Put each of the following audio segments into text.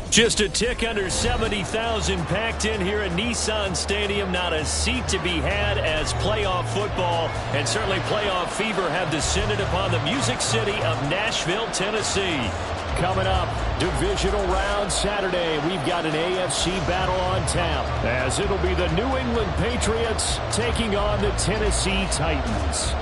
Just a tick under 70,000 packed in here at Nissan Stadium. Not a seat to be had as playoff football and certainly playoff fever have descended upon the Music City of Nashville, Tennessee. Coming up, divisional round Saturday. We've got an AFC battle on tap as it'll be the New England Patriots taking on the Tennessee Titans.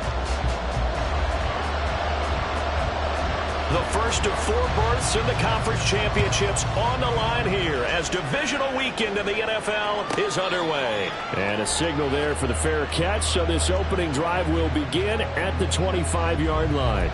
The first of 4 berths in the conference championships on the line here as divisional weekend in the NFL is underway. And a signal there for the fair catch, so this opening drive will begin at the 25-yard line.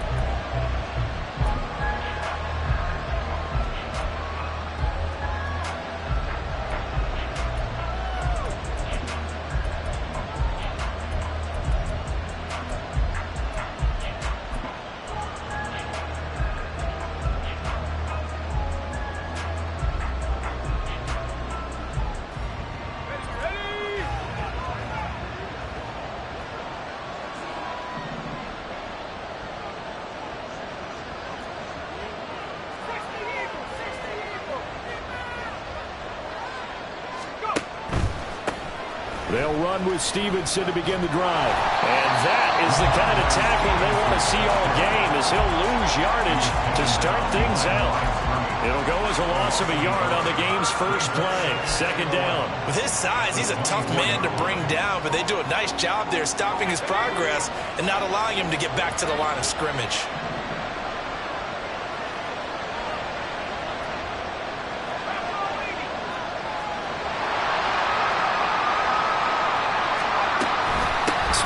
They'll run with Stevenson to begin the drive. And that is the kind of tackle they want to see all game as he'll lose yardage to start things out. It'll go as a loss of a yard on the game's first play. Second down. With his size, he's a tough man to bring down, but they do a nice job there stopping his progress and not allowing him to get back to the line of scrimmage.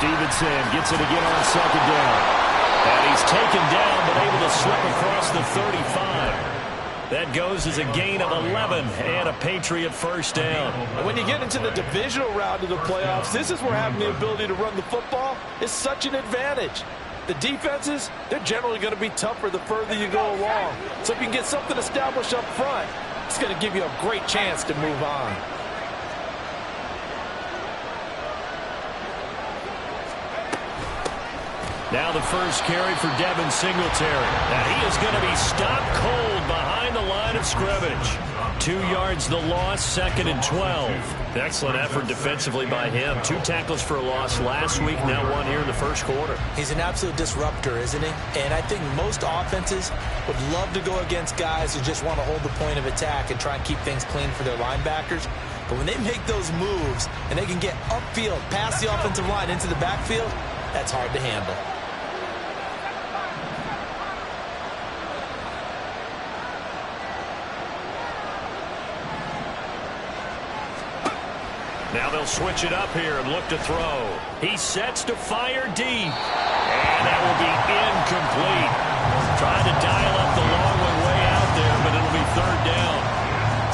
Stevenson gets it again on second down. And he's taken down but able to slip across the 35. That goes as a gain of 11 and a Patriot first down. When you get into the divisional round of the playoffs, this is where having the ability to run the football is such an advantage. The defenses, they're generally going to be tougher the further you go along. So if you can get something established up front, it's going to give you a great chance to move on. Now the first carry for Devin Singletary. Now he is going to be stopped cold behind the line of scrimmage. 2 yards the loss, second and 12. Excellent effort defensively by him. 2 tackles for a loss last week, now 1 here in the first quarter. He's an absolute disruptor, isn't he? And I think most offenses would love to go against guys who just want to hold the point of attack and try and keep things clean for their linebackers. But when they make those moves and they can get upfield, past the offensive line into the backfield, that's hard to handle. Now they'll switch it up here and look to throw. He sets to fire deep. And that will be incomplete. Trying to dial up the long one way out there, but it'll be third down.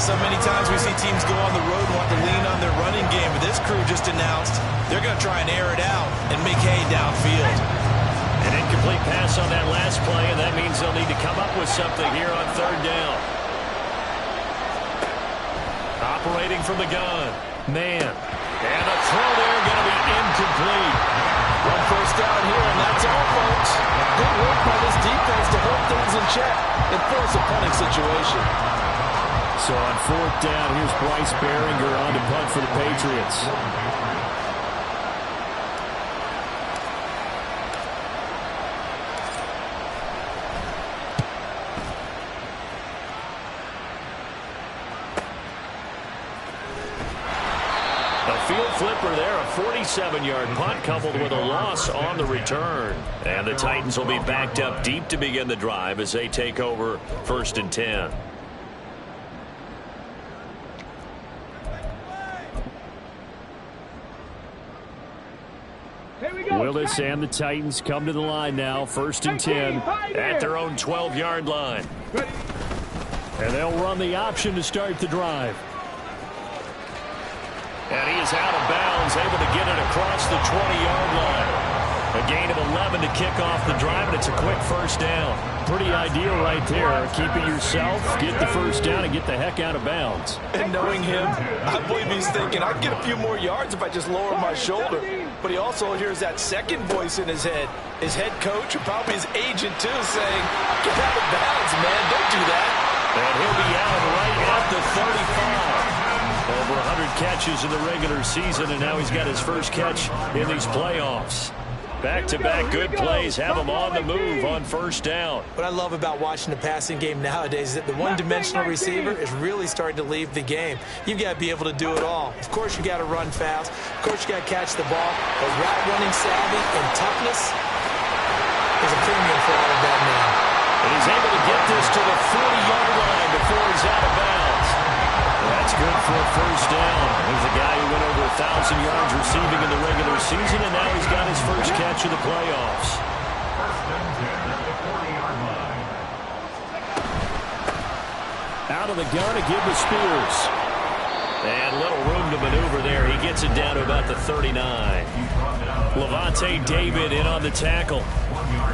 So many times we see teams go on the road and want to lean on their running game, but this crew just announced they're going to try and air it out and make hay downfield. An incomplete pass on that last play, and that means they'll need to come up with something here on third down. Operating from the gun. Man. And a throw there going to be incomplete. One first down here, and that's all, folks. Good work by this defense to hold things in check and force a punting situation. So on fourth down, here's Bryce Behringer on to punt for the Patriots. Field flipper there, a 47-yard punt coupled with a loss on the return. And the Titans will be backed up deep to begin the drive as they take over first and 10. Willis and the Titans come to the line now, first and 10 at their own 12-yard line. And they'll run the option to start the drive. And he is out of bounds, able to get it across the 20-yard line. A gain of 11 11 to kick off the drive, and it's a quick first down. Pretty ideal right there. Keep it yourself, get the first down, and get the heck out of bounds. And knowing him, I believe he's thinking, I can get a few more yards if I just lower my shoulder. But he also hears that second voice in his head. His head coach, or probably his agent too, saying, get out of bounds, man. Don't do that. And he'll be out right at the 35. Over 100 catches in the regular season, and now he's got his first catch in these playoffs. Back-to-back good plays have him on the move on first down. What I love about watching the passing game nowadays is that the one-dimensional receiver is really starting to leave the game. You've got to be able to do it all. Of course, you got to run fast. Of course, you got to catch the ball. But route running savvy and toughness is a premium for all of that man. And he's able to get this to the 40-yard line before he's out of bounds. That's good for a first down. He's a guy who went over 1,000 yards receiving in the regular season, and now he's got his first catch of the playoffs. Out of the gun to give to Spears. And little room to maneuver there. He gets it down to about the 39. Levante David in on the tackle.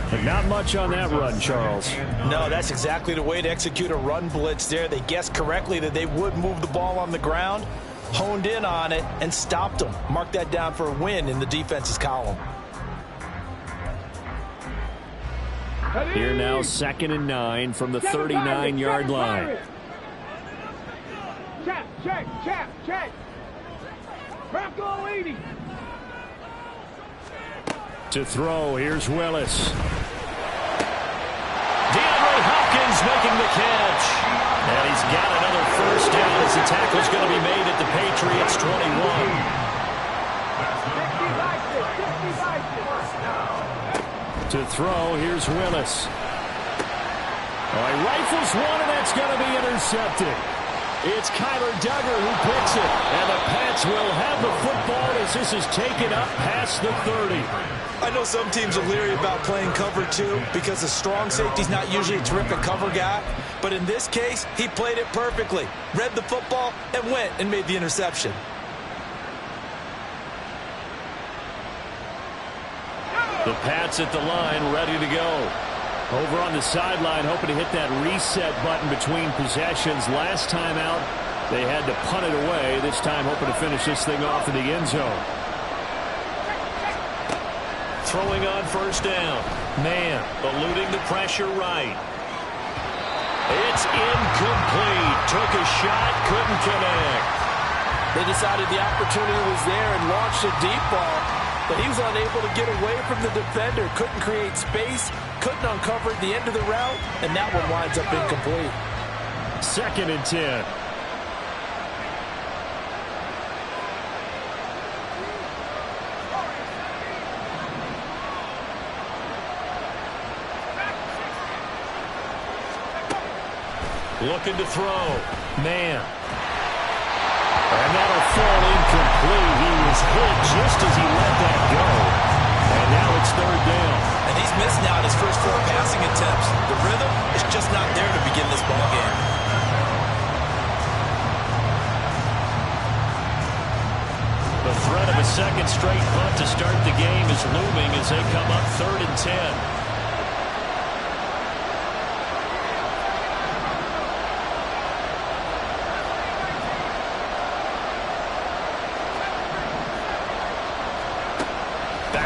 But not much on that run, Charles. No, that's exactly the way to execute a run blitz there. They guessed correctly that they would move the ball on the ground, honed in on it, and stopped them. Mark that down for a win in the defense's column. Here now, 2nd and 9 from the 39-yard line. Check. Bronco 80. To throw, here's Willis. DeAndre Hopkins making the catch. And he's got another first down as the tackle's going to be made at the Patriots' 21. To throw, here's Willis. Oh, he rifles one, and that's going to be intercepted. It's Kyler Duggar who picks it. And the Pats will have the football as this is taken up past the 30. I know some teams are leery about playing cover 2 because a strong safety's not usually a terrific cover guy. But in this case, he played it perfectly. Read the football and went and made the interception. The Pats at the line, ready to go. Over on the sideline, hoping to hit that reset button between possessions. Last time out, they had to punt it away. This time, hoping to finish this thing off in the end zone. Throwing on first down. Man, eluding the pressure right. It's incomplete. Took a shot, couldn't connect. They decided the opportunity was there and launched a deep ball, but he was unable to get away from the defender. Couldn't create space, couldn't uncover at the end of the route, and that one winds up incomplete. 2nd and 10. Looking to throw. Man. And that'll fall incomplete. He was hit just as he let that go. And now it's 3rd down. And he's missed now his first 4 passing attempts. The rhythm is just not there to begin this ball game. The threat of a second straight punt to start the game is looming as they come up 3rd and 10.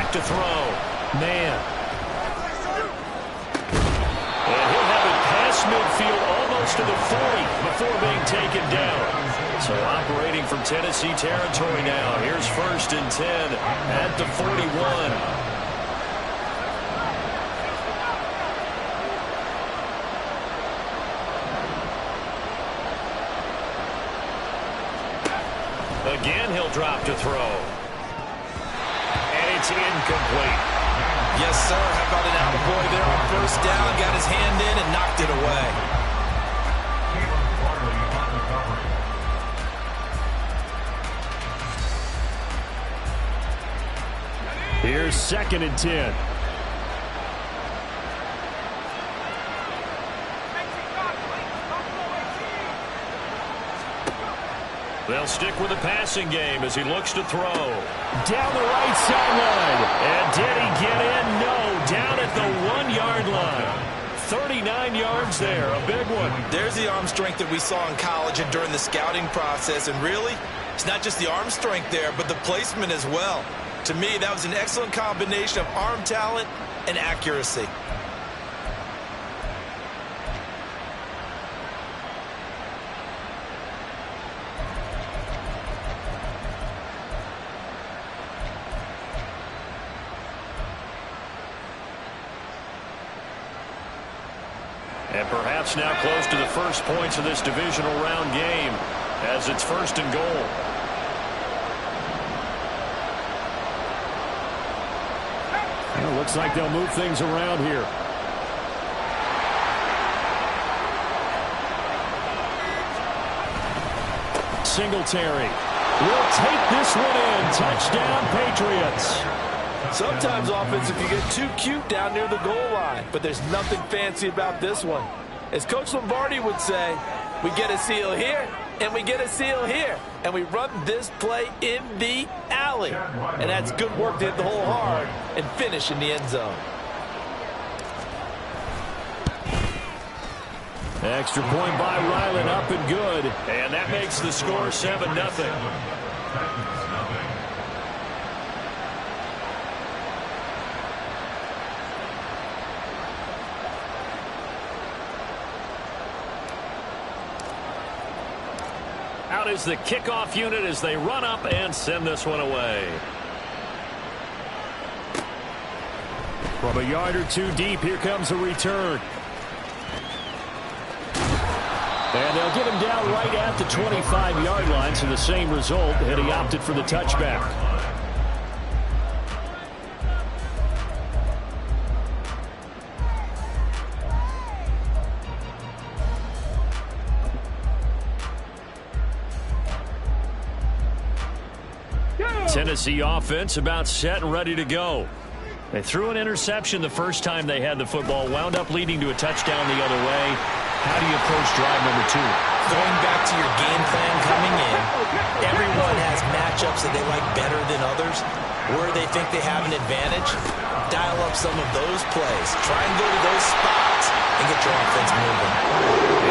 To throw. Man. And he'll have it past midfield almost to the 40 before being taken down. So operating from Tennessee territory now. Here's 1st and 10 at the 41. Again, he'll drop to throw. It's incomplete. Yes, sir. How about an attaboy there on first down? Got his hand in and knocked it away. Here's 2nd and 10. They'll stick with the passing game as he looks to throw. Down the right sideline. And did he get in? No. 39 yards there, a big one. There's the arm strength that we saw in college and during the scouting process. And really, it's not just the arm strength there, but the placement as well. To me, that was an excellent combination of arm talent and accuracy. And perhaps now close to the first points of this divisional round game as it's 1st and goal. Well, looks like they'll move things around here. Singletary will take this one in. Touchdown, Patriots. Sometimes offense, if you get too cute down near the goal line, but there's nothing fancy about this one. As Coach Lombardi would say, we get a seal here, and we get a seal here, and we run this play in the alley. And that's good work to hit the hole hard and finish in the end zone. Extra point by Ryland, up and good. And that makes the score 7-0. Out is the kickoff unit as they run up and send this one away. From a yard or two deep, here comes a return. And they'll get him down right at the 25-yard line, so the same result, and he opted for the touchback. Tennessee offense about set and ready to go. They threw an interception the first time they had the football, wound up leading to a touchdown the other way. How do you approach drive number 2? Going back to your game plan coming in, everyone has matchups that they like better than others. Where they think they have an advantage, dial up some of those plays. Try and go to those spots and get your offense moving.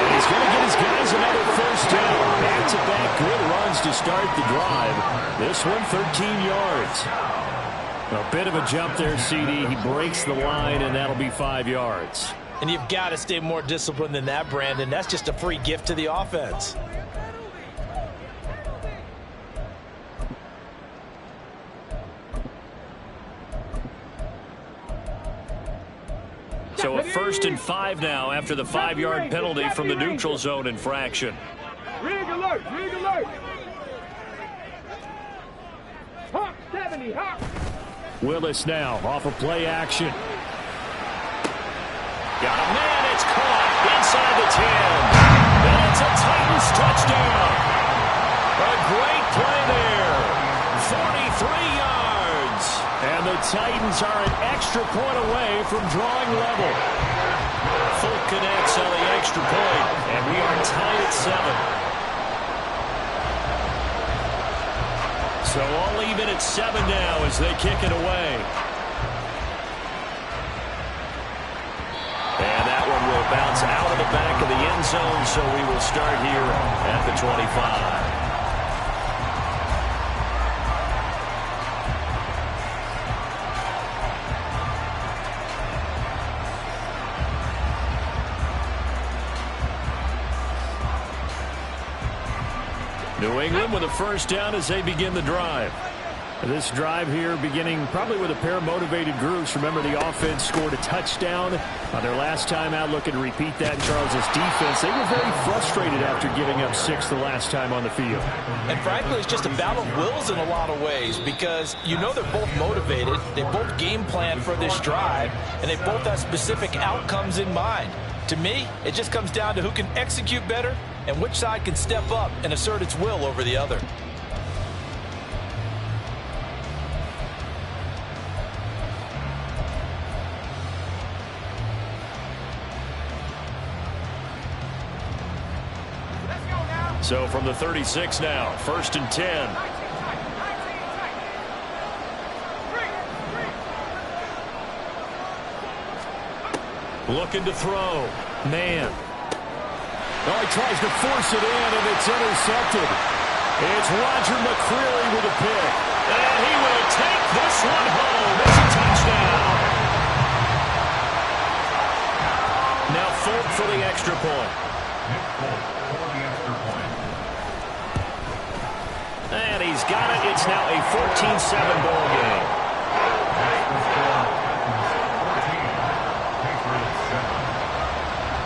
And he's going to get his guys another first down. Back-to-back good runs to start the drive. This one 13 yards. A bit of a jump there, CD. He breaks the line, and that'll be 5 yards. And you've got to stay more disciplined than that, Brandon. That's just a free gift to the offense. So a 1st and 5 now after the 5-yard penalty from the neutral zone infraction. Rig alert, rig alert. Hawk 70, Hawk. Willis now off of play action. Got a man, it's caught inside the 10. And it's a Titans touchdown. A great play there. 43 yards. And the Titans are an extra point away from drawing level. Full connects on the extra point, and we are tied at 7. So all even at 7 now as they kick it away. And that one will bounce out of the back of the end zone, so we will start here at the 25. New England with a first down as they begin the drive. This drive here beginning probably with a pair of motivated groups. Remember, the offense scored a touchdown on their last time out. Looking to repeat that in Charles's defense. They were very frustrated after giving up 6 the last time on the field. And frankly, it's just a battle of wills in a lot of ways because you know they're both motivated. They both game plan for this drive, and they both have specific outcomes in mind. To me, it just comes down to who can execute better and which side can step up and assert its will over the other. So from the 36 now, 1st and 10. Looking to throw. Man. Oh, he tries to force it in, and it's intercepted. It's Roger McCreary with a pick. And he will take this one home. It's a touchdown. Now Folk for the extra point. And he's got it. It's now a 14-7 ball game.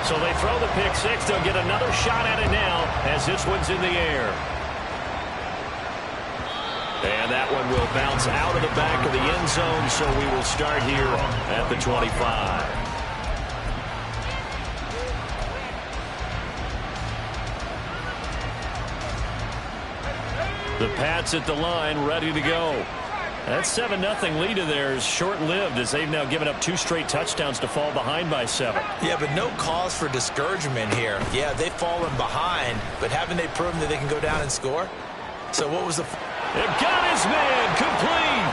So they throw the pick six. They'll get another shot at it now as this one's in the air. And that one will bounce out of the back of the end zone, so we will start here at the 25. The Pats at the line, ready to go. That 7-0 lead of theirs short-lived as they've now given up 2 straight touchdowns to fall behind by 7. Yeah, but no cause for discouragement here. Yeah, they've fallen behind, but haven't they proven that they can go down and score? So what was the... They've got his man complete.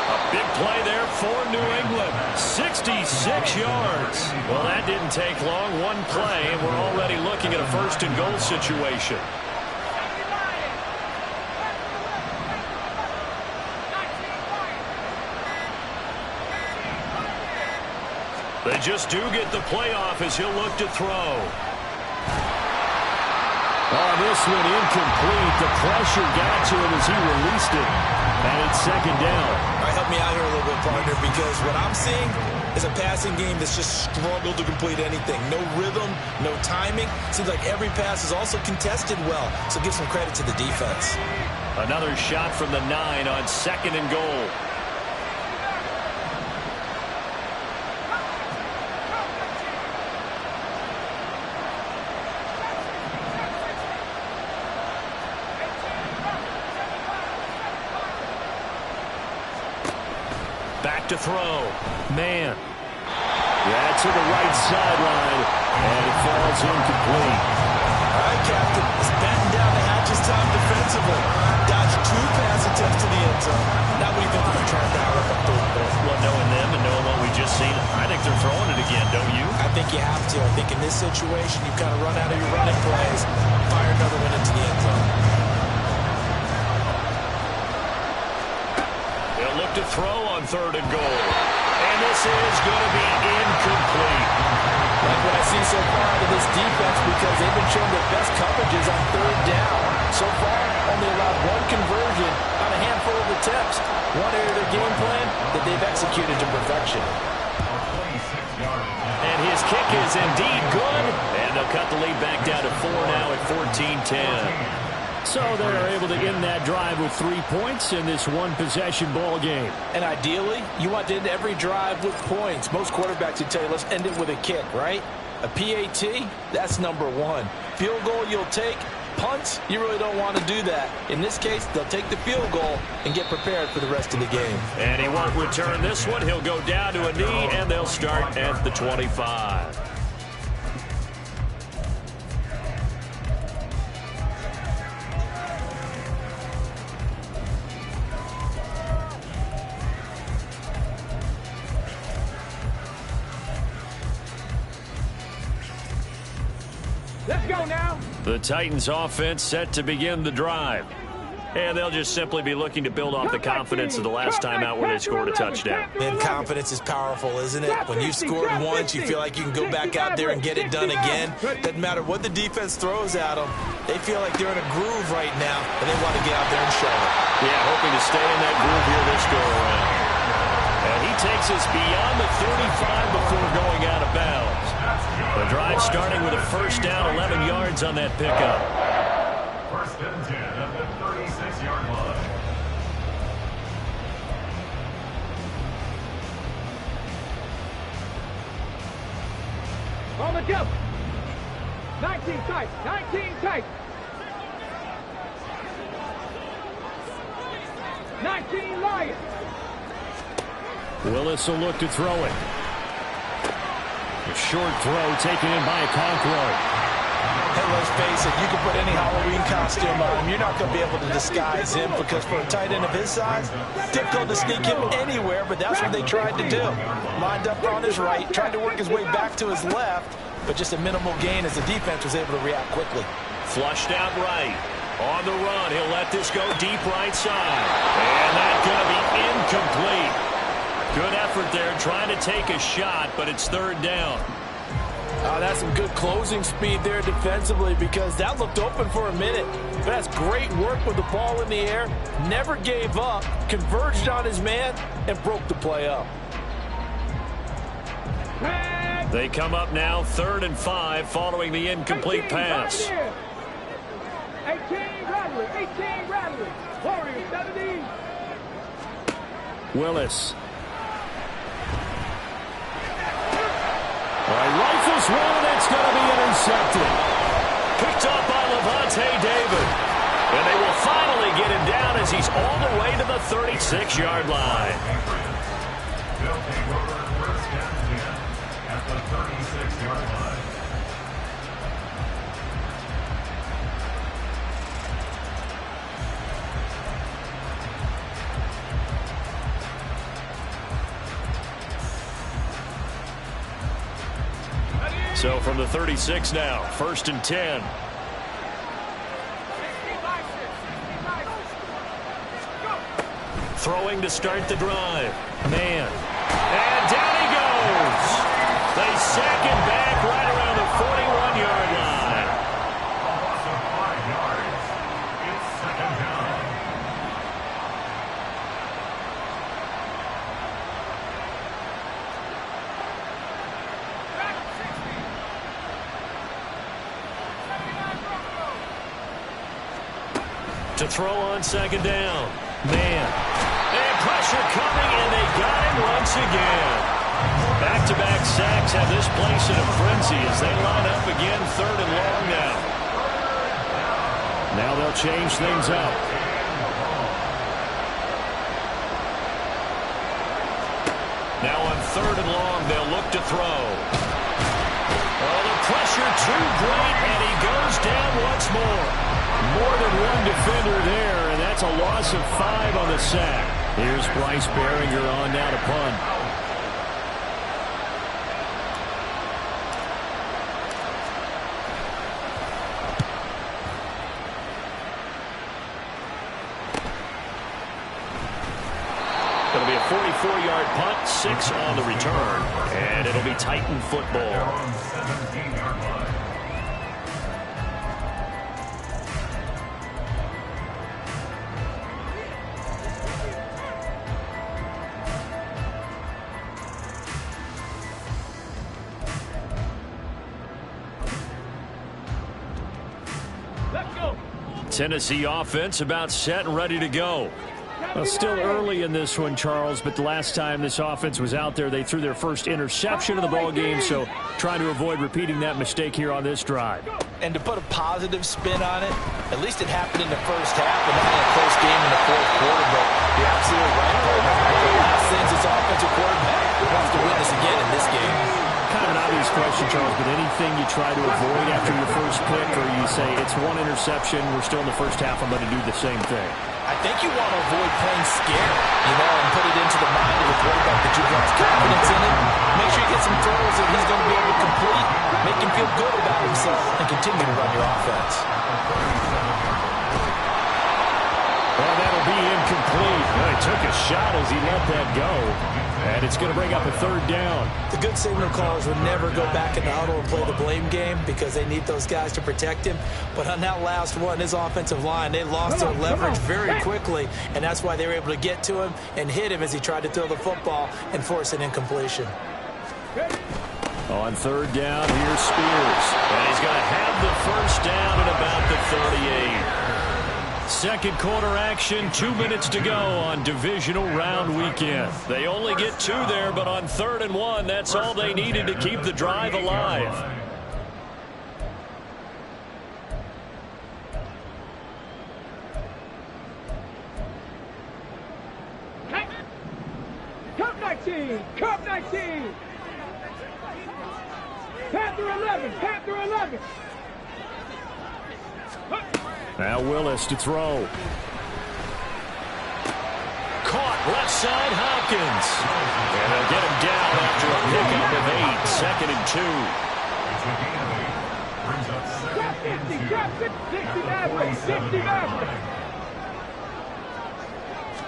A big play there for New England. 66 yards. Well, that didn't take long. One play, and we're already looking at a first-and-goal situation. They just do get the playoff as he'll look to throw. Oh, this one incomplete. The pressure got to him as he released it. And it's second down. All right, help me out here a little bit, partner, because what I'm seeing is a passing game that's just struggled to complete anything. No rhythm, no timing. Seems like every pass is also contested well. So give some credit to the defense. Another shot from the 9 on second and goal. Back to throw. Man. Yeah, to the right sideline. And it falls incomplete. All right, Captain. It's batten down the hatches time defensively. Dodged 2 pass attempts to the end zone. Now what do you think they're going to try and dial up on third and goal? Well, knowing them and knowing what we just seen, I think they're throwing it again, don't you? I think you have to. I think in this situation, you kind of run out of your running plays, fire another one into the end zone. They'll look to throw on third and goal. And this is going to be incomplete. Like what I see so far out of this defense, because they've been showing their best coverages on third down. So far, only allowed 1 conversion on a handful of attempts. One area of their game plan that they've executed to perfection. And his kick is indeed good. And they'll cut the lead back down to 4 now at 14-10. So they're able to end that drive with 3 points in this one-possession ball game. And ideally, you want to end every drive with points. Most quarterbacks would tell you, let's end it with a kick, right? A PAT, that's number 1. Field goal you'll take. Punts, you really don't want to do that. In this case, they'll take the field goal and get prepared for the rest of the game. And he won't return this one. He'll go down to a knee, and they'll start at the 25. Let's go now. The Titans offense set to begin the drive. And they'll just simply be looking to build off the confidence of the last time out where they scored a touchdown. Man, confidence is powerful, isn't it? When you've scored once, you feel like you can go back out there and get it done again. Doesn't matter what the defense throws at them. They feel like they're in a groove right now, and they want to get out there and show it. Yeah, hoping to stay in that groove here this go-around. And he takes us beyond the 35 before going out of bounds. The drive starting with a first down, 11 yards on that pickup. First and 10 at the 36-yard line. On the jump. 19 tight. 19 tight. 19 Lions. Willis will look to throw it. A short throw taken in by Conqueror. And let's face it, you can put any Halloween costume on him. You're not going to be able to disguise him because for a tight end of his size, difficult to sneak him anywhere, but that's what they tried to do. Lined up on his right, tried to work his way back to his left, but just a minimal gain as the defense was able to react quickly. Flushed out right. On the run, he'll let this go deep right side. And that's going to be incomplete. Good effort there trying to take a shot, but it's third down. That's some good closing speed there defensively because that looked open for a minute. But that's great work with the ball in the air. Never gave up, converged on his man, and broke the play up. They come up now 3rd and 5 following the incomplete pass. 18 Bradley. Warriors 17. Willis. Rifles one, and it's going to be intercepted. Picked up by Levante David. And they will finally get him down as he's all the way to the 36-yard line. They'll take over first and 10 at the 36-yard line. So from the 36 now, 1st and 10. Throwing to start the drive. Man. And down he goes. They sack him back right around the 41-yard line. Loss of 5 yards. It's 2nd down. To throw on 2nd down. Man. And pressure coming, and they got him once again. Back-to-back sacks have this place in a frenzy as they line up again 3rd and long now. Now they'll change things up. Now on 3rd and long, they'll look to throw. Oh, the pressure too great, and he goes down once more. More than one defender there, and that's a loss of 5 on the sack. Here's Bryce Behringer on now to punt. It'll be a 44-yard punt, 6 on the return, and it'll be Titan football. 17-yard line. Tennessee offense about set and ready to go. Well, still early in this one, Charles, but the last time this offense was out there, they threw their first interception of the ball game, so trying to avoid repeating that mistake here on this drive. And to put a positive spin on it, at least it happened in the first half and not in a close game in the 4th quarter, but you're absolutely right, partner. One of the last things this offensive quarterback wants to witness again in this game. Kind of an obvious question, Charles, but anything you try to avoid after your first pick, or you say it's one interception, we're still in the first half, I'm going to do the same thing? I think you want to avoid playing scared, and put it into the mind of the quarterback that you've got confidence in him. Make sure you get some throws that he's going to be able to complete, make him feel good about himself, and continue to run your offense. Well, that'll be incomplete. Well, he took a shot as he let that go. And it's going to bring up a 3rd down. The good signal callers would never go back in the huddle and play the blame game because they need those guys to protect him. But on that last one, his offensive line, they lost their leverage very quickly, and that's why they were able to get to him and hit him as he tried to throw the football and force an incompletion. On 3rd down, here's Spears. And he's going to have the first down at about the 38. Second quarter action, 2 minutes to go on divisional round weekend. They only get 2 there, but on 3rd and 1, that's all they needed to keep the drive alive. Cup 19! Cup 19! Panther 11! Panther 11! Now Willis to throw. Caught left side, Hopkins. And they'll get him down after a pickup of 8. 2nd and 2. Drop 50, 60 Maverick, 60 Maverick.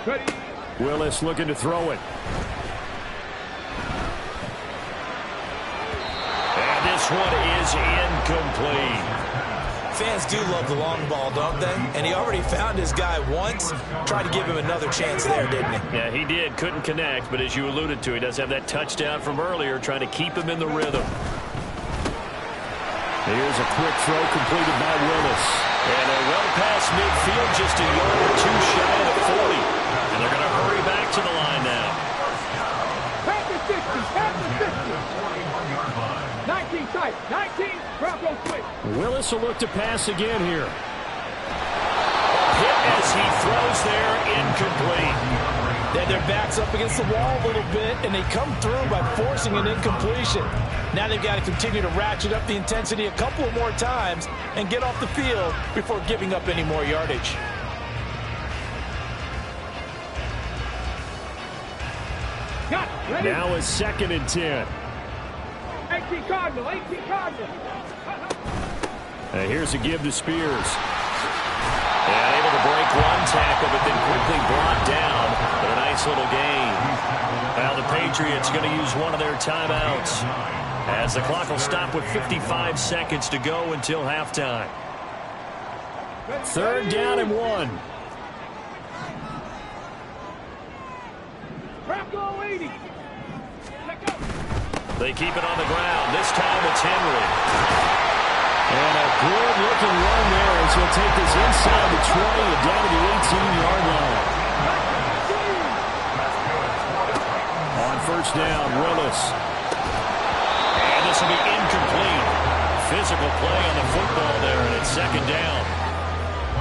Ready. Willis looking to throw it. And this one is incomplete. Fans do love the long ball, don't they? And he already found his guy once. Tried to give him another chance there, didn't he? Yeah, he did. Couldn't connect, but as you alluded to, he does have that touchdown from earlier, trying to keep him in the rhythm. Here's a quick throw completed by Willis. And a well past midfield, just a yard or two shy of the 40. And they're going to hurry back to the line now. Pass the 60, pass the 50. 19 tight, 19, Broncos switch. Willis will look to pass again here. Hit as he throws there, incomplete. They had their backs up against the wall a little bit, and they come through by forcing an incompletion. Now they've got to continue to ratchet up the intensity a couple of more times and get off the field before giving up any more yardage. Got it, ready. Now a 2nd and 10. 18 Cardinal, 18 Cardinal. Here's a give to Spears. And able to break one tackle, but then quickly brought down with a nice little gain. Now the Patriots going to use one of their timeouts as the clock will stop with 55 seconds to go until halftime. 3rd down and 1. Bronco 80. Let go. They keep it on the ground. This time it's Henry. And a good-looking run there as he'll take this inside the 20 and down to the 18-yard line. On 1st down, Willis. And this will be incomplete. Physical play on the football there, and it's 2nd down.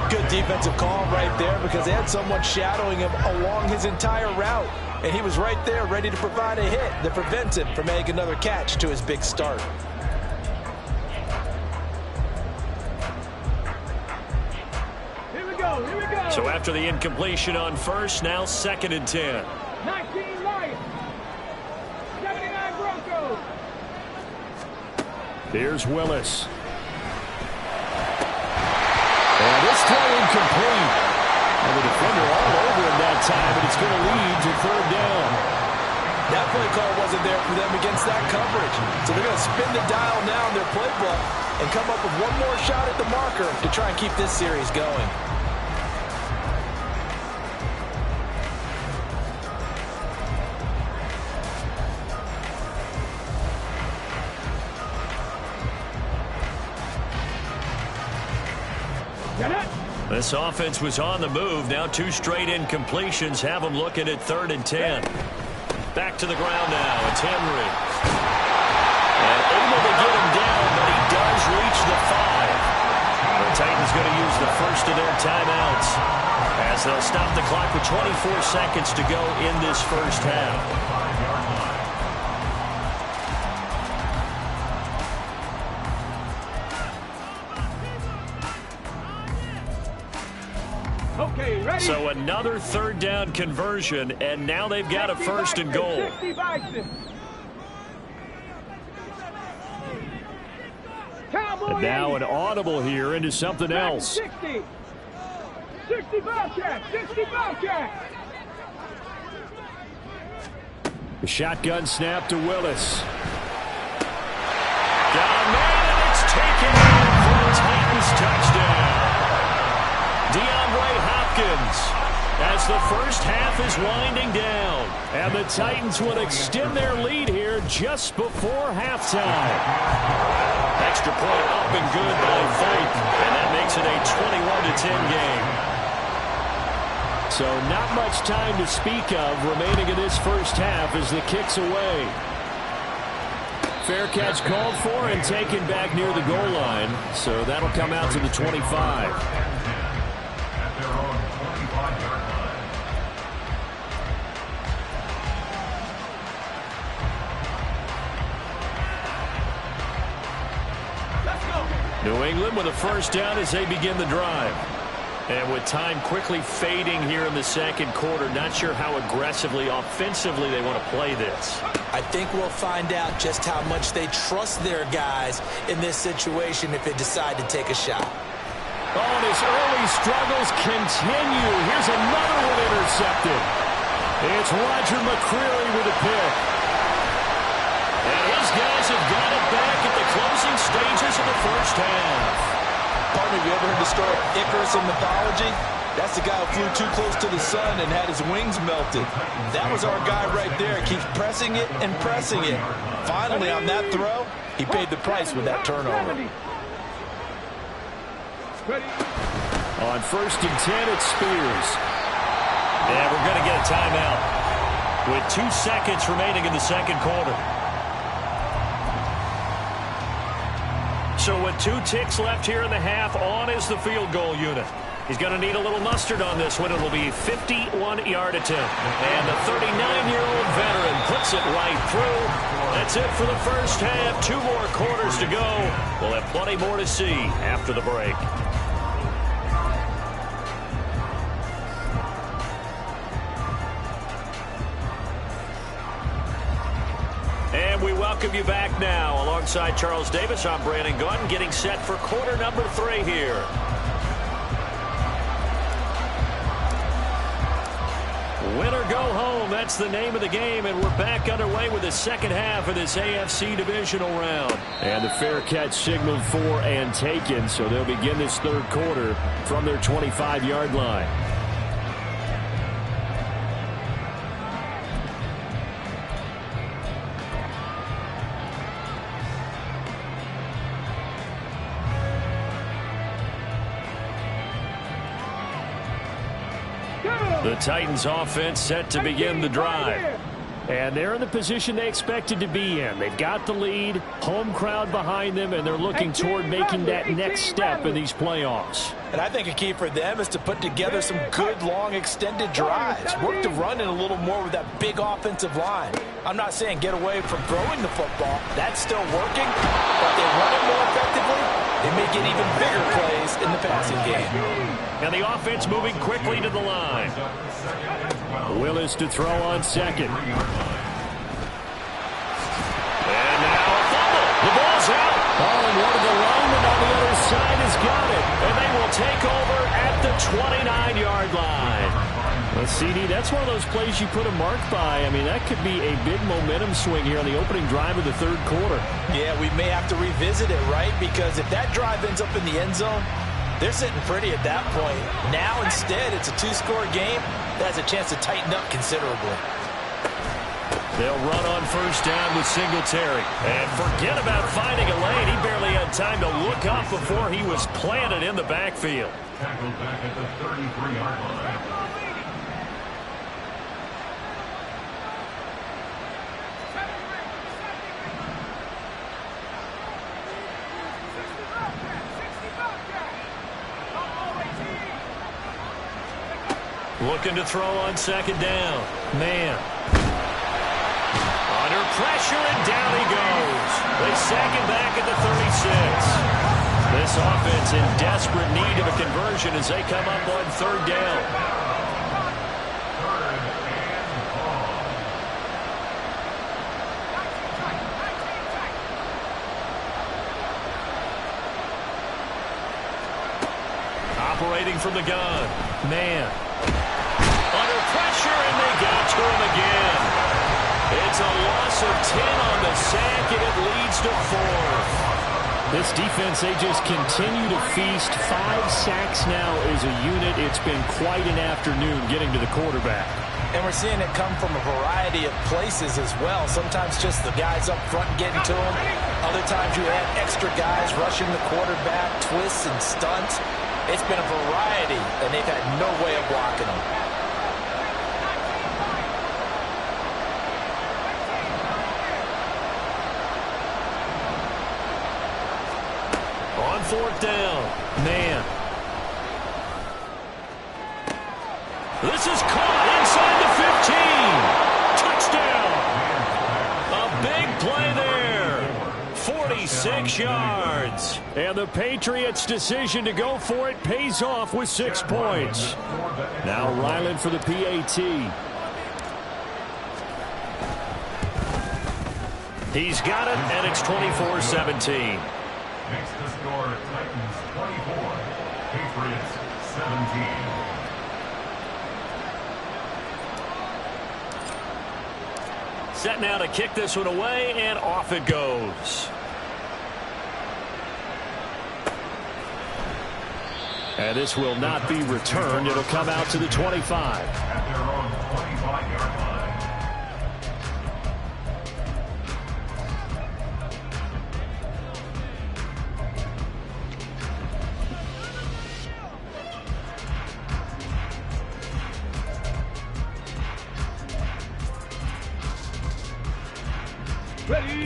Good defensive call right there because they had someone shadowing him along his entire route. And he was right there ready to provide a hit that prevents him from making another catch to his big start. Here we go, here we go. So after the incompletion on 1st, now 2nd and 10. 19 Lions. 79 Broncos. Here's Willis. And this throw incomplete. And the defender all over him that time, but it's going to lead to 3rd down. That play call wasn't there for them against that coverage. So they're going to spin the dial now in their playbook and come up with one more shot at the marker to try and keep this series going. This offense was on the move. Now 2 straight incompletions have them looking at 3rd and 10. Back to the ground now. It's Henry. And able to get him down, but he does reach the 5. The Titans going to use the first of their timeouts as they'll stop the clock with 24 seconds to go in this first half. Okay, ready. So another 3rd down conversion, and now they've got a 1st and goal. 60 Bison. Cowboy And now 80. an audible here into something else. 60. 60 Bobcat. 60 Bobcat. The shotgun snap to Willis. Down man, and it's taken in for a Titans touchdown. DeAndre Hopkins as the first half is winding down. And the Titans will extend their lead here just before halftime. Extra point up and good by Fake, and that makes it a 21-10 game. So not much time to speak of remaining in this first half as the kick's away. Fair catch called for and taken back near the goal line. So that'll come out to the 25. New England with a first down as they begin the drive. And with time quickly fading here in the second quarter, not sure how aggressively, offensively they want to play this. I think we'll find out just how much they trust their guys in this situation if they decide to take a shot. Oh, and his early struggles continue. Here's another one intercepted. It's Roger McCreary with a pick. And his guys have got it back at the closing stages of the first half. Partner, have you ever heard the story of Icarus in mythology? That's the guy who flew too close to the sun and had his wings melted. That was our guy right there. Keeps pressing it and pressing it. Finally, on that throw, he paid the price with that turnover. On 1st and 10, it's Spears. Yeah, we're going to get a timeout with 2 seconds remaining in the second quarter. So with 2 ticks left here in the half, on is the field goal unit. He's going to need a little mustard on this one. It'll be a 51-yard attempt. And the 39-year-old veteran puts it right through. That's it for the first half. 2 more quarters to go. We'll have plenty more to see after the break. And we welcome you back now. Alongside Charles Davis, I'm Brandon Gunn, getting set for quarter number 3 here. Win or go home, that's the name of the game, and we're back underway with the second half of this AFC Divisional round. And the fair catch signaled for and taken, so they'll begin this third quarter from their 25-yard line. The Titans offense set to begin the drive. And they're in the position they expected to be in. They've got the lead, home crowd behind them, and they're looking toward making that next step in these playoffs. And I think a key for them is to put together some good, long, extended drives. Work the run in a little more with that big offensive line. I'm not saying get away from throwing the football. That's still working. But they run it more effectively, they may get even bigger plays in the passing game. And the offense moving quickly to the line. Willis to throw on second. And now a fumble. The ball's out. Oh, and one of the linemen on the other side has got it. And they will take over at the 29-yard line. Well, CD, that's one of those plays you put a mark by. I mean, that could be a big momentum swing here on the opening drive of the third quarter. Yeah, we may have to revisit it, right? Because if that drive ends up in the end zone, they're sitting pretty at that point. Now, instead, it's a 2-score game. That has a chance to tighten up considerably. They'll run on first down with Singletary. And forget about finding a lane. He barely had time to look up before he was planted in the backfield. Tackled back at the 33-yard line. Looking to throw on second down. Man. Under pressure, and down he goes. They sack him back at the 36. This offense in desperate need of a conversion as they come up on third down. Operating from the gun. Man. Under pressure, and they got to him again. It's a loss of 10 on the sack, and it leads to 4th. This defense, they just continue to feast. 5 sacks now as a unit. It's been quite an afternoon getting to the quarterback. And we're seeing it come from a variety of places as well. Sometimes just the guys up front getting to him. Other times you add extra guys rushing the quarterback, twists and stunts. It's been a variety, and they've had no way of blocking them. On fourth down. Man. This is caught inside the 15. Touchdown. A big play there. 46 yards. And the Patriots' decision to go for it pays off with 6 points. Now Ryland for the PAT. He's got it, and it's 24-17. Makes the score Titans 24, Patriots 17. Set now to kick this one away, and off it goes. And this will not be returned. It'll come out to the 25. At their own 25-yard line.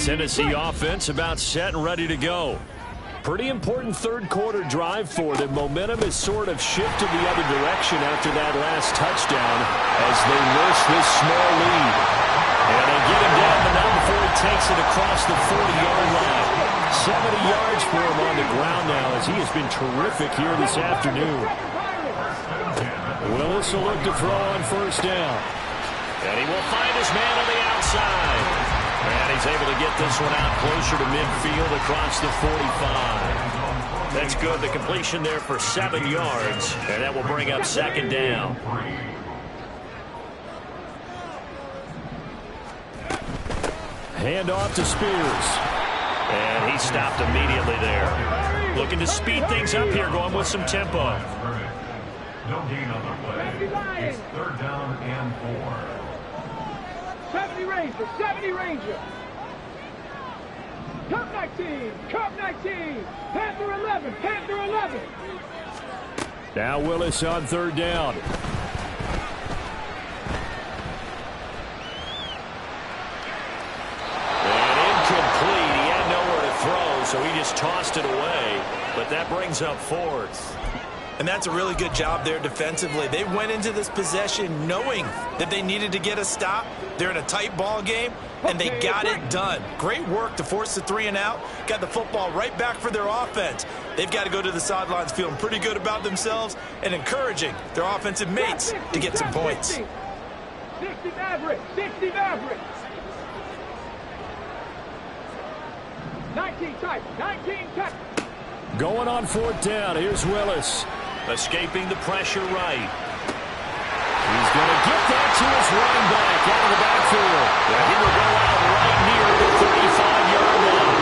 Tennessee offense about set and ready to go. Pretty important third quarter drive for them. Momentum has sort of shifted the other direction after that last touchdown as they nurse this small lead. And they get him down, but not before he takes it across the 40-yard line. 70 yards for him on the ground now as he has been terrific here this afternoon. Willis will look to throw on first down. And he will find his man on the outside. And he's able to get this one out closer to midfield across the 45. That's good. The completion there for 7 yards. And that will bring up second down. Hand off to Spears. And he stopped immediately there. Looking to speed things up here, going with some tempo. No gain on the play. It's third down and 4. 70 Ranger, 70 Ranger. Cup 19, Cup 19. Panther 11, Panther 11. Now Willis on third down. And incomplete. He had nowhere to throw, so he just tossed it away. But that brings up fourth. And that's a really good job there defensively. They went into this possession knowing that they needed to get a stop. They're in a tight ball game, and they got it done. Great work to force the 3 and out. Got the football right back for their offense. They've got to go to the sidelines feeling pretty good about themselves and encouraging their offensive mates to get some points. 60 Maverick, 60 Maverick. 19 type, 19 type. Going on fourth down. Here's Willis. Escaping the pressure right. He's going to get that to his running back out of the backfield. And he will go out right near the 35-yard line.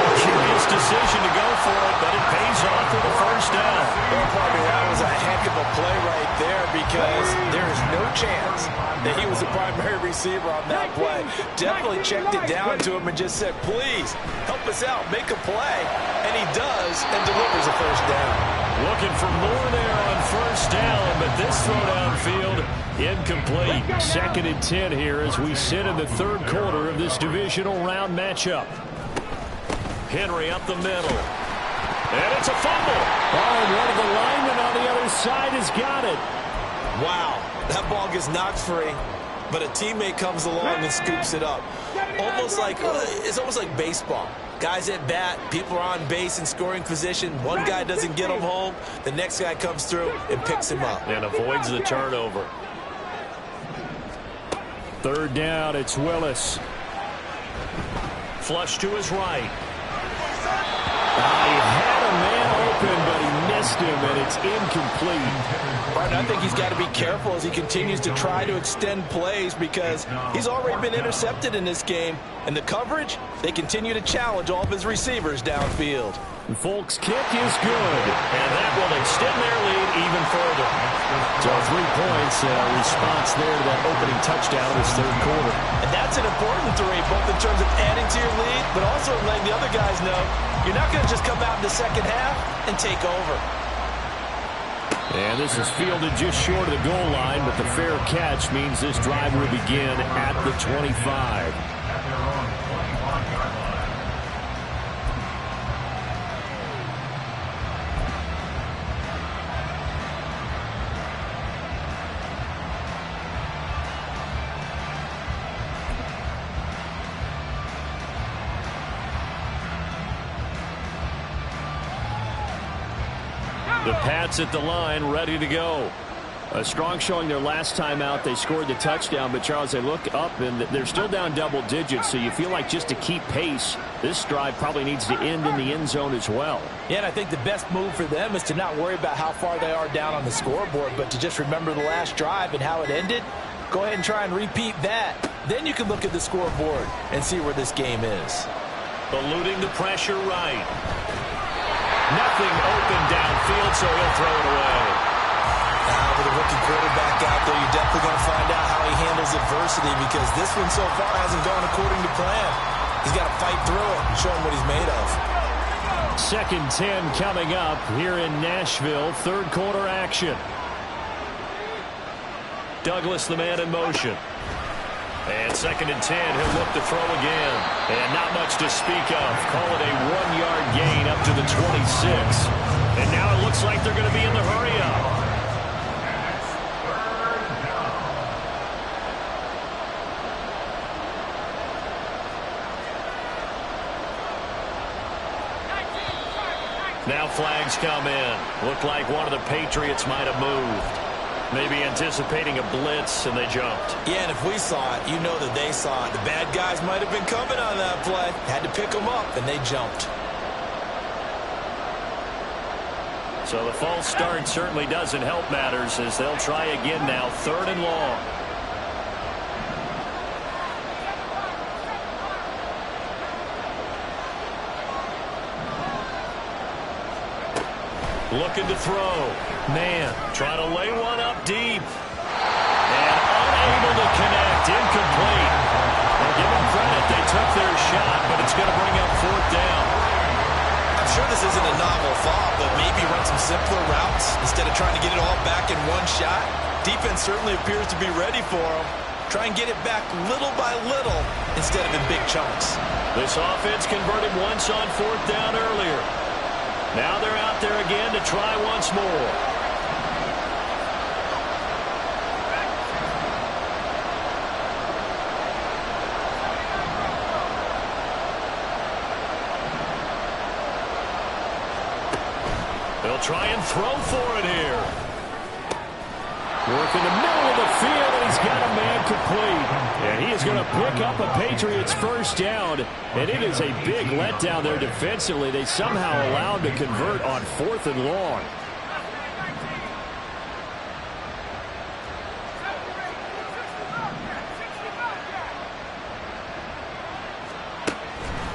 A curious decision to go for it, but it pays off for the first down. Well, probably that was a heck of a play right there because there is no chance that he was the primary receiver on that play. Definitely checked it down to him and just said, please, help us out, make a play. And he does and delivers a first down. Looking for more there on first down, but this throw downfield incomplete. 2nd and 10 here as we sit in the third quarter of this divisional round matchup. Henry up the middle. And it's a fumble. Oh, and one of the linemen on the other side has got it. Wow, that ball gets knocked free, but a teammate comes along and scoops it up. It's almost like baseball. Guys at bat, people are on base in scoring position. One guy doesn't get him home. The next guy comes through and picks him up. And avoids the turnover. Third down, it's Willis. Flush to his right. He had a man open, but he missed him, and it's incomplete. Martin, I think he's got to be careful as he continues to try to extend plays because he's already been intercepted in this game. And the coverage, they continue to challenge all of his receivers downfield. Folks' kick is good. And that will extend their lead even further. So 3 points, response there to that opening touchdown in this third quarter. And that's an important 3, both in terms of adding to your lead, but also letting the other guys know you're not going to just come out in the second half and take over. And this is fielded just short of the goal line, but the fair catch means this drive will begin at the 25. The Pats at the line, ready to go. A strong showing their last time out. They scored the touchdown, but Charles, they look up and they're still down double digits, so you feel like just to keep pace, this drive probably needs to end in the end zone as well. Yeah, and I think the best move for them is to not worry about how far they are down on the scoreboard, but to just remember the last drive and how it ended. Go ahead and try and repeat that. Then you can look at the scoreboard and see where this game is. Eluding the pressure right. Nothing open downfield, so he'll throw it away. Now, with a rookie quarterback out there, you're definitely going to find out how he handles adversity, because this one so far hasn't gone according to plan. He's got to fight through it and show him what he's made of. 2nd 10 coming up here in Nashville. Third quarter action. Douglas, the man in motion. And 2nd and 10, he'll look to throw again. And not much to speak of. Call it a 1-yard gain up to the 26. And now it looks like they're going to be in the hurry-up. Now flags come in. Looked like one of the Patriots might have moved. Maybe anticipating a blitz, and they jumped. Yeah, and if we saw it, you know that they saw it. The bad guys might have been coming on that play. Had to pick them up, and they jumped. So the false start certainly doesn't help matters, as they'll try again now. 3rd and long. Looking to throw. Man, trying to lay one up deep. And unable to connect. Incomplete. Well, give them credit. They took their shot, but it's going to bring up 4th down. I'm sure this isn't a novel thought, but maybe run some simpler routes instead of trying to get it all back in one shot. Defense certainly appears to be ready for them. Try and get it back little by little instead of in big chunks. This offense converted once on 4th down earlier. Now they're out there again to try once more. They'll try and throw for it here. Work in the middle of the field, and he's got a man complete. And he is going to pick up a Patriots first down, and it is a big letdown there defensively. They somehow allowed to convert on 4th and long.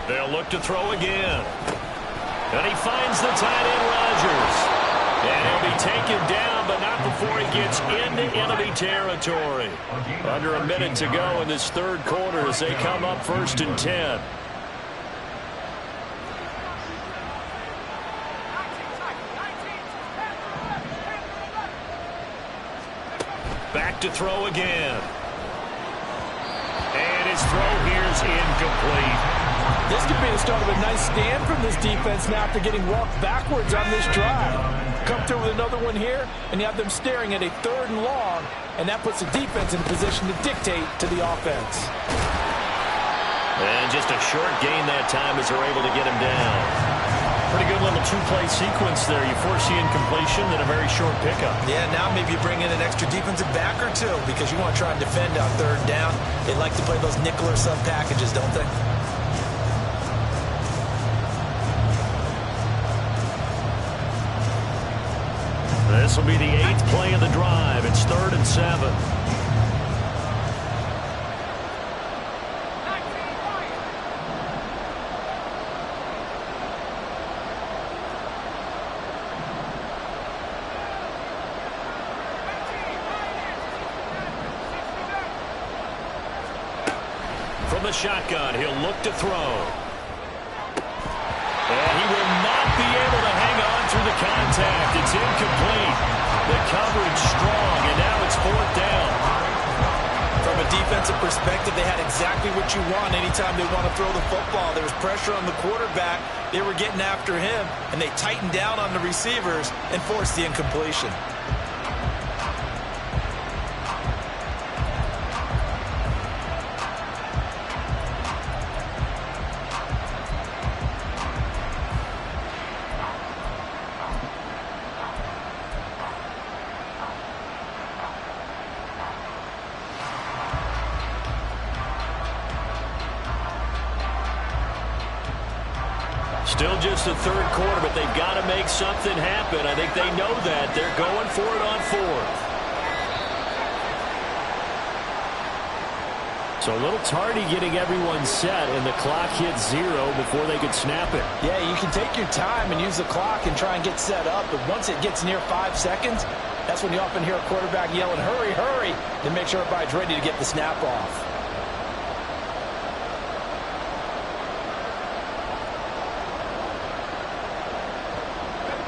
They'll look to throw again. And he finds the tight end, Rodgers. And he'll be taken down, but not before he gets into enemy territory. Under a minute to go in this 3rd quarter as they come up 1st and 10. Back to throw again. And his throw here is incomplete. This could be the start of a nice stand from this defense now after getting walked backwards on this drive. Come through with another one here, and you have them staring at a 3rd and long, and that puts the defense in a position to dictate to the offense. And just a short gain that time as they're able to get him down. Pretty good little 2-play sequence there. You force the incompletion, then a very short pickup. Yeah, now maybe you bring in an extra defensive back or two because you want to try and defend on 3rd down. They like to play those nickel or sub packages, don't they? This will be the 8th play of the drive. It's 3rd and 7. From the shotgun, he'll look to throw. And he will not be able to hang on through the contact. It's incomplete. The coverage strong, and now it's 4th down. From a defensive perspective, they had exactly what you want anytime they want to throw the football. There was pressure on the quarterback. They were getting after him, and they tightened down on the receivers and forced the incompletion. Still just the third quarter, but they've got to make something happen. I think they know that. They're going for it on fourth. So a little tardy getting everyone set, and the clock hits 0 before they could snap it. Yeah, you can take your time and use the clock and try and get set up, but once it gets near 5 seconds, that's when you often hear a quarterback yelling, hurry, hurry, to make sure everybody's ready to get the snap off.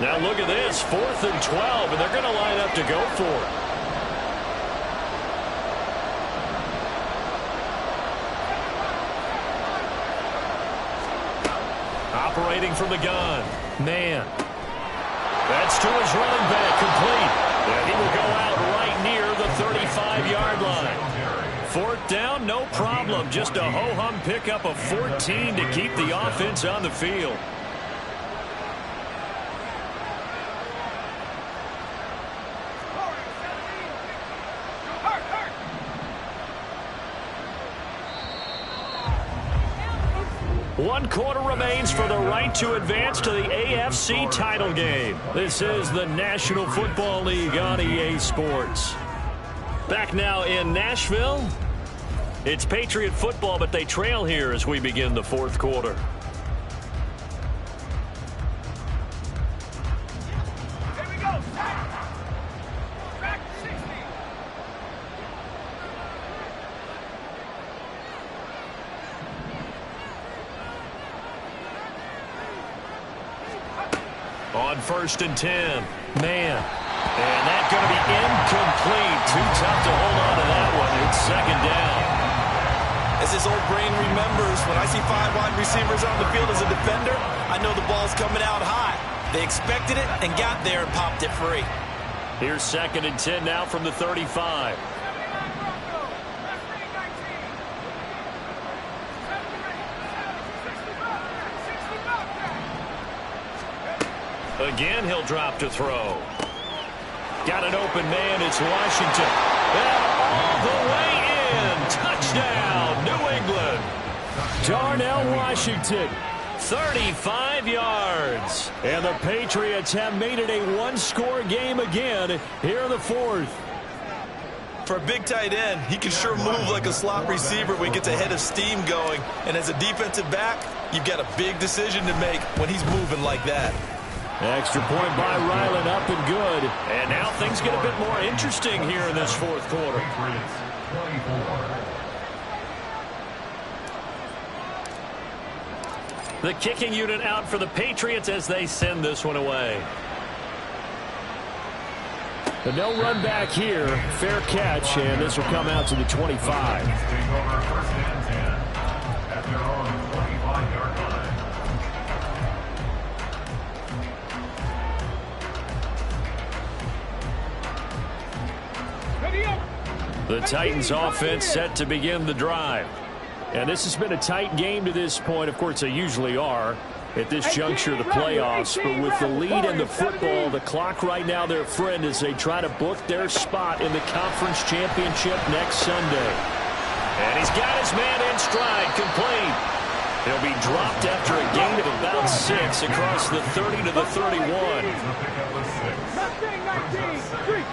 Now look at this, 4th and 12, and they're going to line up to go for it. Operating from the gun. Man. That's to his running back, complete. And he will go out right near the 35-yard line. 4th down, no problem. Just a ho-hum pickup of 14 to keep the offense on the field. One quarter remains for the right to advance to the AFC title game. This is the National Football League on EA Sports. Back now in Nashville. It's Patriot football, but they trail here as we begin the fourth quarter. Here we go. Track 60. On 1st and 10. Man. And that's going to be incomplete. Too tough to hold on to that one. It's 2nd down. As this old brain remembers, when I see 5 wide receivers on the field as a defender, I know the ball's coming out high. They expected it and got there and popped it free. Here's 2nd and 10 now from the 35. Again, he'll drop to throw. Got an open man. It's Washington. And all the way in. Touchdown, New England. Darnell Washington, 35 yards. And the Patriots have made it a one-score game again here in the fourth. For a big tight end, he can sure move like a slot receiver when he gets a head of steam going. And as a defensive back, you've got a big decision to make when he's moving like that. Extra point by Ryland, up and good. And now things get a bit more interesting here in this fourth quarter. The kicking unit out for the Patriots as they send this one away. But no run back here. Fair catch, and this will come out to the 25. The Titans offense set to begin the drive. And this has been a tight game to this point. Of course, they usually are at this juncture of the playoffs. But with the lead in the football, the clock right now their friend as they try to book their spot in the conference championship next Sunday. And he's got his man in stride, complete. He'll be dropped after a gain of about 6 across the 30 to the 31.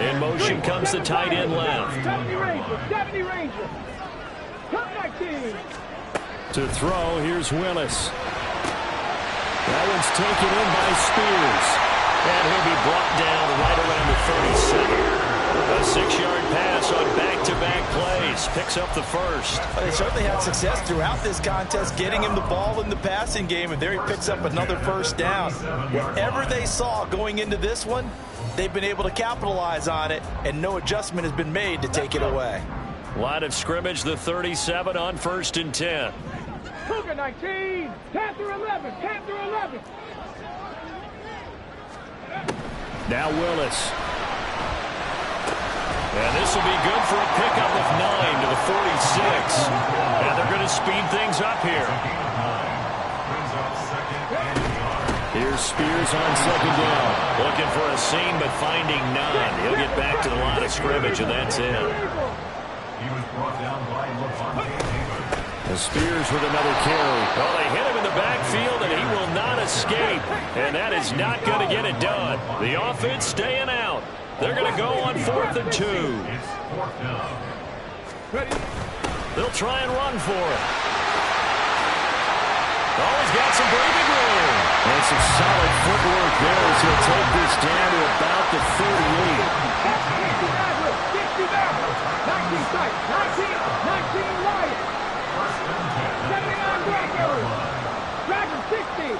In motion comes the tight end left. 70 Rangers. To throw, here's Willis. That one's taken in by Spears. And he'll be brought down right around the 37. A 6-yard pass on back-to-back plays. Picks up the first. Well, they certainly had success throughout this contest, getting him the ball in the passing game, and there he picks up another first down. Whatever they saw going into this one, they've been able to capitalize on it, and no adjustment has been made to take it away. Line of scrimmage, the 37 on 1st and 10. Cougar 19, Panther 11, Panther 11. Now Willis. And this will be good for a pickup of 9 to the 46. And they're going to speed things up here. Here's Spears on 2nd down. Looking for a seam, but finding none. He'll get back to the line of scrimmage, and that's in. Spears with another carry. Well, they hit him in the backfield, and he will not escape. And that is not going to get it done. The offense staying out. They're going to go on 4th and 2. They'll try and run for it. Oh, he's got some breathing room. And some solid footwork there as he'll take this down to about the 38. 19 sight, 19 Lions. 79 Broncos. Dragons 60.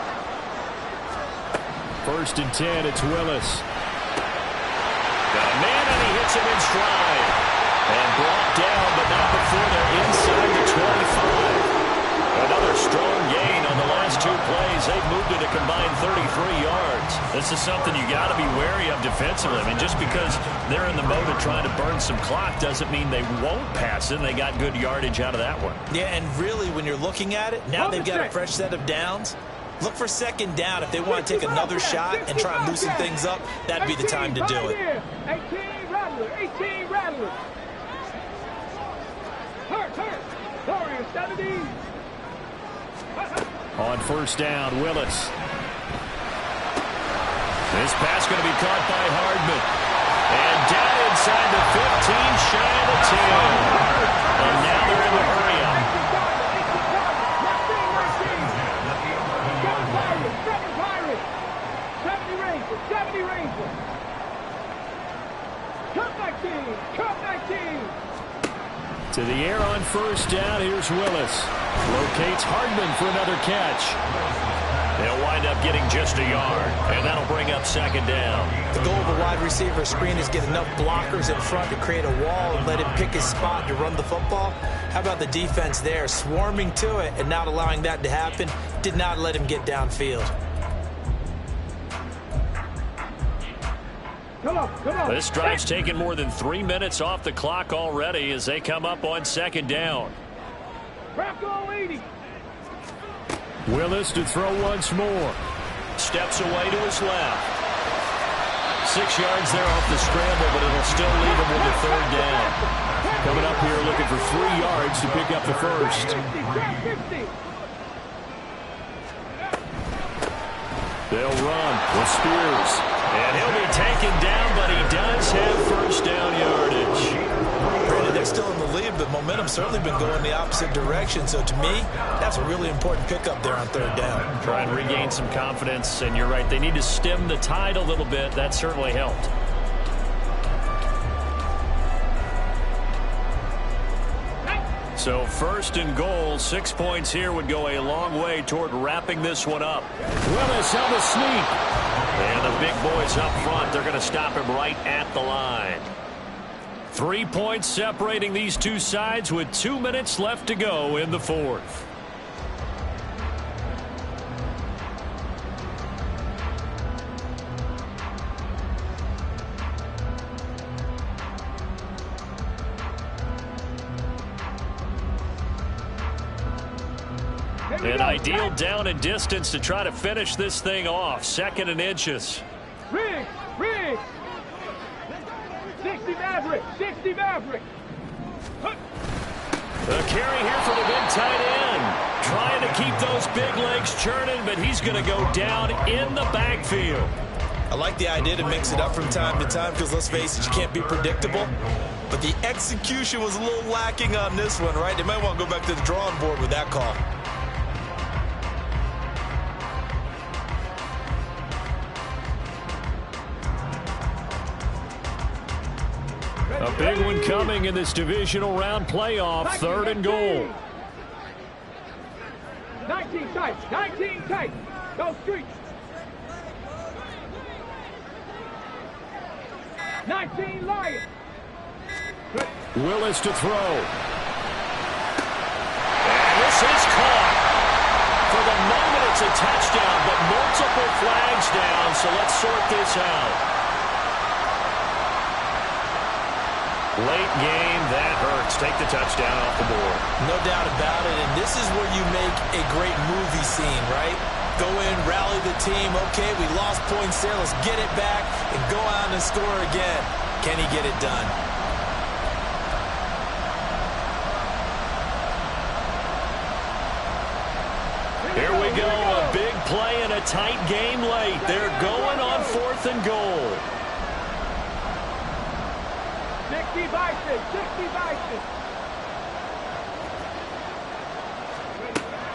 1st and 10, it's Willis. Got a man, and he hits him in stride. And brought down, but not before they're inside the 25. Another strong gain on the last 2 plays. They've moved it a combined 33 yards. This is something you got to be wary of defensively. I mean, just because they're in the mode of trying to burn some clock doesn't mean they won't pass it. They got good yardage out of that one. Yeah, and really, when you're looking at it, now they've got a fresh set of downs. Look for 2nd down. If they want to take another shot and try and loosen things up, that'd be the time to do it. 18 Rattler. Hurt. Warriors 70. On 1st down, Willis. This pass going to be caught by Hardman. And down inside the 15, shy of the 10. And now they're in the hurry up. 70 Rangers. Cup 19. To the air on 1st down, here's Willis. Locates Hardman for another catch. They'll wind up getting just a yard, and that'll bring up 2nd down. The goal of a wide receiver screen is get enough blockers in front to create a wall and let him pick his spot to run the football. How about the defense there, swarming to it and not allowing that to happen? Did not let him get downfield. Come on. This drive's taken more than 3 minutes off the clock already as they come up on 2nd down. Bronco 80. Willis to throw once more. Steps away to his left. 6 yards there off the scramble, but it'll still leave him with a 3rd down. Coming up here looking for 3 yards to pick up the 1st. 50. They'll run with Spears. And he'll be taken down, but he does have 1st down yardage. Granted, they're still in the lead, but momentum's certainly been going the opposite direction. So to me, that's a really important pickup there on 3rd down. Try and regain some confidence, and you're right. They need to stem the tide a little bit. That certainly helped. So 1st and goal, 6 points here would go a long way toward wrapping this one up. Willis on the sneak. And the big boys up front, they're going to stop him right at the line. 3 points separating these two sides with 2 minutes left to go in the 4th. An ideal down and distance to try to finish this thing off. 2nd and inches. Riggs. 60 Maverick. A carry here for the big tight end. Trying to keep those big legs churning, but he's going to go down in the backfield. I like the idea to mix it up from time to time because, let's face it, you can't be predictable. But the execution was a little lacking on this one, right? They might want to go back to the drawing board with that call. A big one coming in this divisional round playoff. 3rd and goal. 19 tight. Go Streets. 19 Lions. Willis to throw. And this is caught. For the moment, it's a touchdown, but multiple flags down, so let's sort this out. Late game, that hurts. Take the touchdown off the board. No doubt about it, and this is where you make a great movie scene, right? Go in, rally the team. Okay, we lost points there. Let's get it back and go out and score again. Can he get it done? Here we go, a big play and a tight game late. They're going on 4th and goal. 60 Bison, 60 Bison.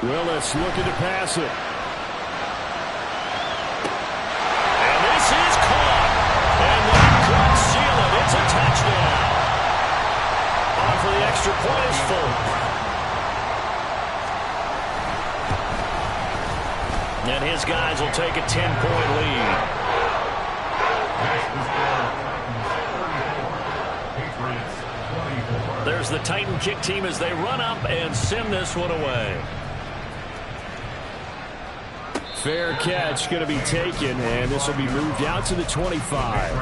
Willis looking to pass it. And this is caught. And that could seal it. It's a touchdown. On for the extra point is full. And his guys will take a 10-point lead. There's the Titan kick team as they run up and send this one away. Fair catch going to be taken, and this will be moved out to the 25.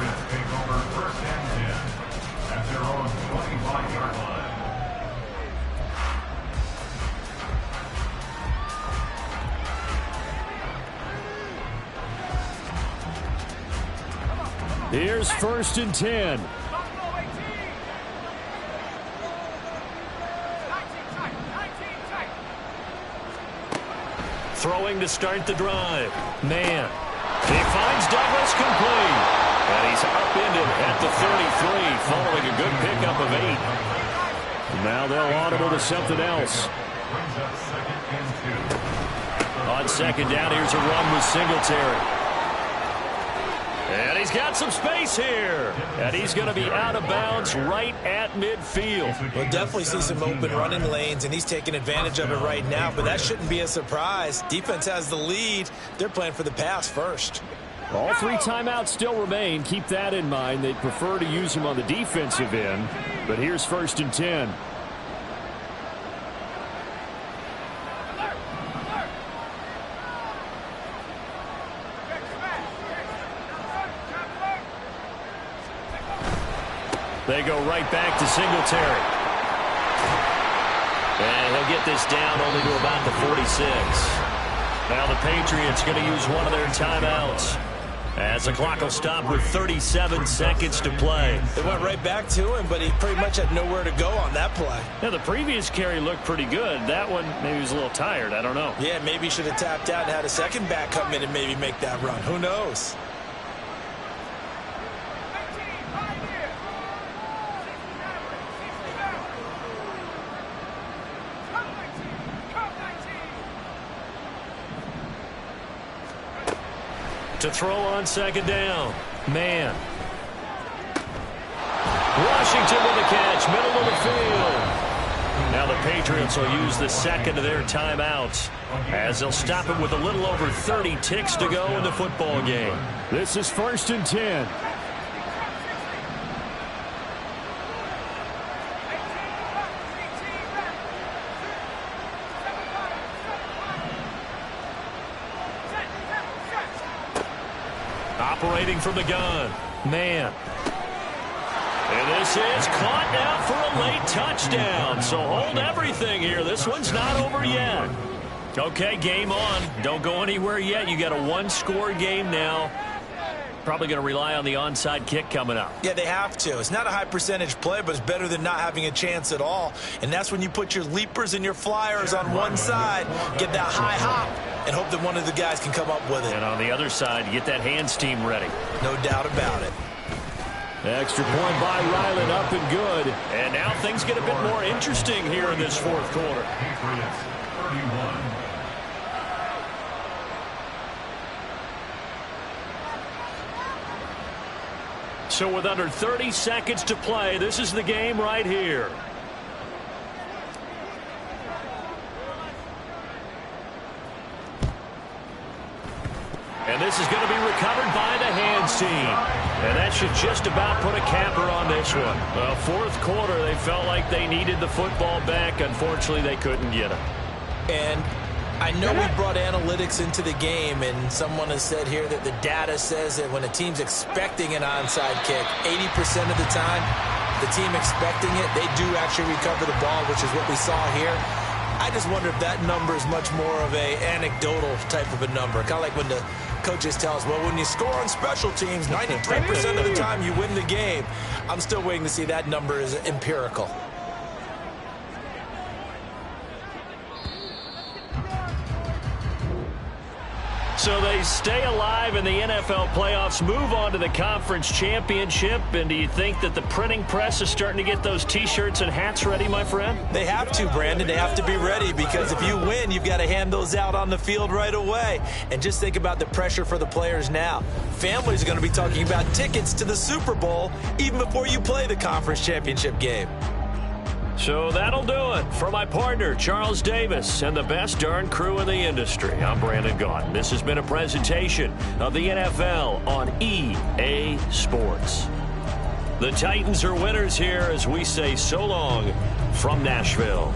Here's 1st and 10. Throwing to start the drive. Man. He finds Douglas complete. And he's upended at the 33 following a good pickup of 8. Now they'll audible to something else. On 2nd down, here's a run with Singletary. And he's got some space here. And he's going to be out of bounds right at midfield. We'll definitely see some open running lanes, and he's taking advantage of it right now, but that shouldn't be a surprise. Defense has the lead. They're playing for the pass first. All 3 timeouts still remain. Keep that in mind. They'd prefer to use him on the defensive end. But here's 1st and 10. They go right back to Singletary. And he'll get this down only to about the 46. Now the Patriots going to use one of their timeouts. As the clock will stop with 37 seconds to play. They went right back to him, but he pretty much had nowhere to go on that play. Yeah, the previous carry looked pretty good. That one, maybe he was a little tired. I don't know. Yeah, maybe he should have tapped out and had a second back come in and maybe make that run. Who knows? To throw on 2nd down. Man. Washington with the catch, middle of the field. Now the Patriots will use the 2nd of their timeouts as they'll stop it with a little over 30 ticks to go in the football game. This is 1st and 10. Operating from the gun. Man. And this is caught now for a late touchdown. So hold everything here. This one's not over yet. Okay, game on. Don't go anywhere yet. You got a 1-score game now. Probably going to rely on the onside kick coming up. Yeah, they have to. It's not a high percentage play, but it's better than not having a chance at all. And that's when you put your leapers and your flyers on one side, get that high hop, and hope that one of the guys can come up with it. And on the other side, get that hands team ready. No doubt about it. Extra point by Ryland, up and good. And now things get a bit more interesting here in this 4th quarter. Patriots 31. So with under 30 seconds to play, this is the game right here. And this is going to be recovered by the hands team. And that should just about put a capper on this one. Well, 4th quarter, they felt like they needed the football back. Unfortunately, they couldn't get it. And I know we brought analytics into the game, and someone has said here that the data says that when a team's expecting an onside kick, 80% of the time, the team expecting it, they do actually recover the ball, which is what we saw here. I just wonder if that number is much more of a anecdotal type of a number. Kind of like when the coaches tell us, well, when you score on special teams, 93% of the time you win the game. I'm still waiting to see that number is empirical. So they stay alive in the NFL playoffs, move on to the conference championship. And do you think that the printing press is starting to get those T-shirts and hats ready, my friend? They have to, Brandon. They have to be ready because if you win, you've got to hand those out on the field right away. And just think about the pressure for the players now. Families are going to be talking about tickets to the Super Bowl even before you play the conference championship game. So that'll do it. For my partner, Charles Davis, and the best darn crew in the industry, I'm Brandon Gaudin. This has been a presentation of the NFL on EA Sports. The Titans are winners here as we say so long from Nashville.